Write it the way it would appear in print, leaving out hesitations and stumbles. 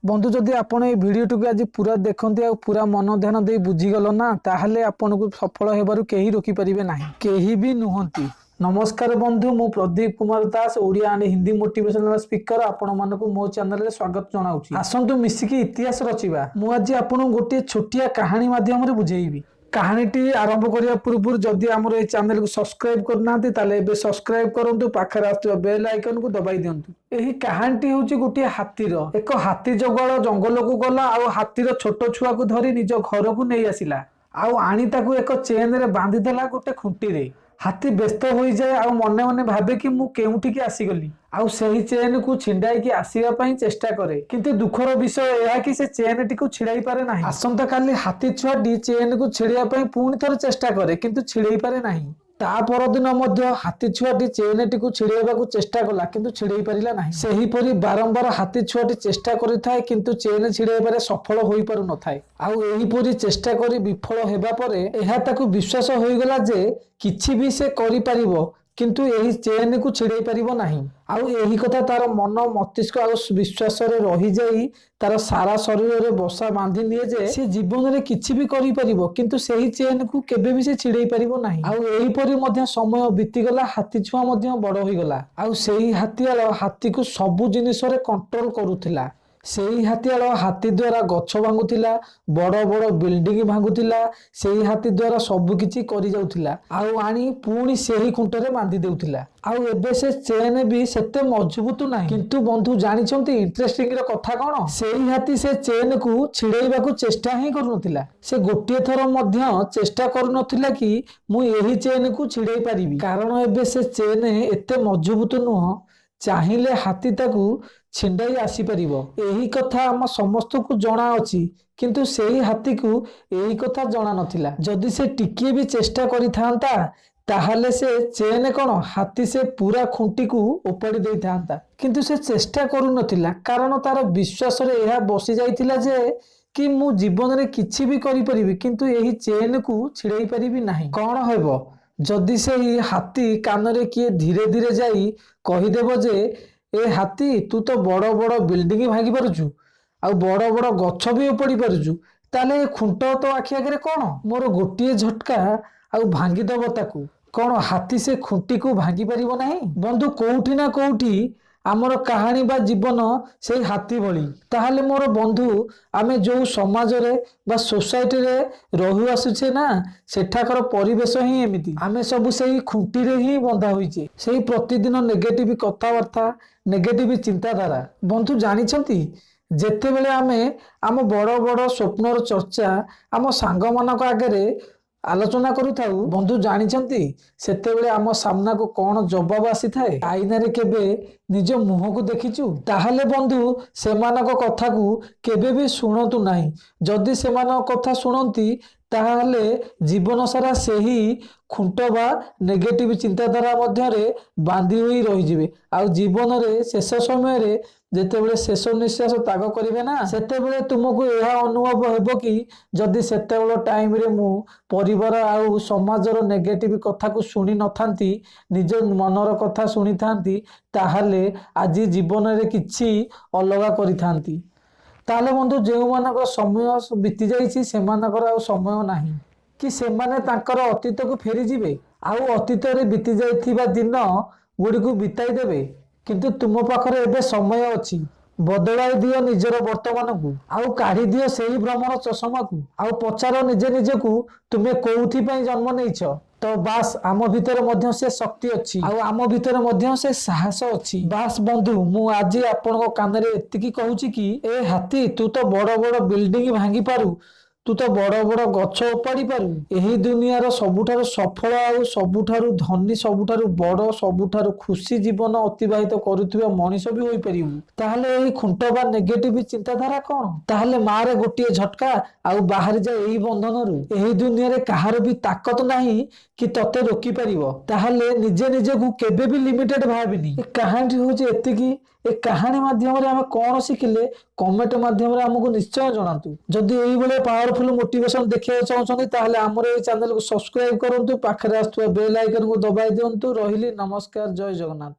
बंधु जदि आपण ये वीडियो टी आज पूरा देखते पूरा मन ध्यान दे बुझीगल ना ताहले आपन को सफल हेबारु केही रोकी परिबे नाही, केही भी नुहंती। नमस्कार बंधु, मु Pradeep Kumar Das, Odia and Hindi motivational speaker आपण मानकु मो चैनल रे स्वागत जनाउछि। आसंतु मिसिकी इतिहास रचिबा। मु आज आपन गोटे छोटिया कहानी माध्यम रे बुझेइबी। कहानीटी आरंभ करिया पूर्व जदि आमर ए चैनल को सब्सक्राइब करना ताले एबे सब्सक्राइब करंतु, पाखरे आस्तुवा बेल आइकन को दबाई दियंतु। एही कहानीटी होची गोटे हातीर। एक हाथी जगल जंगल को गला आ हाथीर छोट छुआ को धरी निज घर को नहीं आसिला आउ आनी ताकू एक चेन रे बांधी देला गोटे खुंटी रे। हाथी व्यस्त हो जाए आ मने मने भाबे कि मु केउठी आसीगली आउ सही चेन को छिंडाई की आसीबा पई चेष्टा करे, किंतु दुखर विषय यह कि से चेन टी को छिड़ाई पारे नाही। आसंता काली हाथी छुआटी चेन को छिड़िया पई पुणी थर चेष्टा करे, किंतु छिड़ाई पारे नाही। ता परदिन मध्य हाथी छुआटी चेन टी को छिड़ाइबाकू चेष्टा कला, किंतु छिड़ाई पारिला नाही। सेही परि बारंबार हाथी छुआटी चेष्टा करिथाय, किंतु चेन छिड़ाइबारे सफल होई पारु नथाय। आउ एही परि चेष्टा करी विफल हेबा परे एहा ताकू विश्वास होई गला जे किछि भी से करि पारिबो, किंतु एही चेन को छिड़ाई पारिबो नाही। आउ एही कथा तार मन मस्तिष्क आउ विश्वास रे रही जाई तार सारा शरीर रे बसा बांधी निए जे से जीवन रे किछि भी करि पारिबो, किंतु सेही चेन को केबे भी से छिड़ाई पारिबो नाही। आउ एही परि मध्य समय बीती गला, हाथी छुआ मध्य बड़ होई गला। आउ सेही हाथीआल हाथी को सब जिनिस रे कंट्रोल करूथिला। सेही हाथीआल हाथी द्वारा गछ भांगुथिला, बड़ बड़ बिल्डिंग भांगुथिला, सेही हाथी द्वारा सब किछि करि जाउथिला आउ आनी पुणी सेही खुंटरे बांधी देउथिला। आउ एबे से चेन भी सेते मजबूत नाही। किंतु बंधु जानिछंती इंटरेस्टिंग रो कथा कोन, सेही हाथी से चेन को छिड़ाइबाकू चेष्टा ही करूनथिला। से गोटे थर मध्य चेष्टा करूनथिला कि मु एही चेन को छिड़ाई पारिबी, कारण एबे से चेन एते मजबूत नुह, चाहिले हाथी ताकू छिंडाई आसी परिबो। एही कथा हम समस्त को जना अछि, किंतु सेही हाथी को एही कथा जना नथिला। जदि से टिके भी चेष्टा करिथांता ताहले से चेन कोन हाथी से पूरा खुंटी को उपाड़ी देई थांता, किंतु से चेष्टा करू नथिला, कारण तार विश्वास रे एहा बसी जाइतिला जे कि मु जीवन रे किछि भी करि परिबी, किंतु एही चेन को छिड़ाई परिबी नाही। कोन हेबो जदि से हाथी कान रे किए धीरे धीरे जाई कहिदेबो जे ए हाथी तू तो बड़ बड़ बिल्डिंग भांगी पारुचु आ बड़ बड़ गछ भी उपाड़ी पारुचु, ताले खुंट तो आखि आगे कौन मोर गोटे झटका आउ भांगी दब ताकू। कौन हाथी से खुंटी को भांगी पारिबो नाही? बंधु कोउठी ना कोउठी आमर कहानी बा जीवन से हाथी भली। ताहले मोर बंधु आमे जो समाज रे बा सोसाइटी रे रहि आसुछे ना, सेठाकर परिवेश ही एमिति। आमे सब सेही खुंटी रे ही बंधा होइछे, सेही प्रतिदिन नेगेटिव कथावार्ता, नेगेटिव चिंताधारा। बंधु जानिछंती जेते बेले आमे आम बड़ बड़ स्वप्नर चर्चा आम सांग मानक आगे आलोचना करूथाउ, बंधु जानिछंती सेतेबेले आम सामना को कौन जवाब आसी थाए? आईना रे केबे निज मुह को देखिचु? ताहले बंधु सेमानक कथा को केबे भी सुनतु नाही। जदि सेमानक कथा सुनती ताहले जीवन सारा सेही खुंट बा नेगेटिव चिंताधारा मध्य रे बांधी होई रही जिवे। आउ जीवन रे शेष समय रे जेतेबेले शेष निश्वास त्याग करिवे ना, सेतेबेले तुमको यह अनुभव हेबो कि जदि सेतेबेले टाइम रे मु परिवार आउ समाजर नेगेटिव कथा को सुनी नथांती, निज मनर कथा सुनी थांती, ताहले आज जीवन रे किछि अलगा करि थांती। ताहले बंधु जेउ मानक समय बीती जाइछि सेमानकर आउ समय नाही कि सेमाने तांकर अतीत को फेरी जिवे आउ अतीत रे बीती जाइथिबा दिन गुडी को बिताई देबे। किंतु तुम पाखरे एबे समय अछि, बदलाई दियो निजर वर्तमान को आउ काढ़ी दियो सेही भ्रमर चषमा को आउ पचार निजे निजे को तुमे कोउथि पई जन्म नेइछ। तो बास आम भितर मध्य से शक्ति अच्छी आउ आम भितर मध्य से साहस अच्छी। बास बंधु मु आज आपन कान रे एतिकी कहूची कि ए हाथी तू तो बड़ बड़ बिल्डिंग भांगी पारू, तू तो बड़ बड़ गछ उपाड़ी पारू, एही दुनियार सबुठारु सफल आउ सबुठारु धनी, सबुठारु बड़, सबुठारु खुशी जीवन अतिबाहित करुथिबा मनीष भी होई परिबु। ताहले एही खुंट बा नेगेटिव चिंताधारा कोन? ताहले मारे गोटे झटका आउ बाहर जा एही बंधनरु। एही दुनिया रे कहार भी ताकत नाही कि तते रोकी परिबो। ताहले निजे निजे को केबे भी लिमिटेड भाबिनी। ए कहानी होजे एतिकी। ए कहानी माध्यम रे हम कोन शिखिले कमेंट माध्यम रे हमको निश्चय जणातु। जदि एही बेले पावरफुल मोटिवेशन देखिया चाहछन्ती ताहले हमर ए चैनल को सब्सक्राइब करंतु, पाखरे आस्तुवा बेल आइकन को दबाई दियंतु। रहिली नमस्कार, जय जगन्नाथ।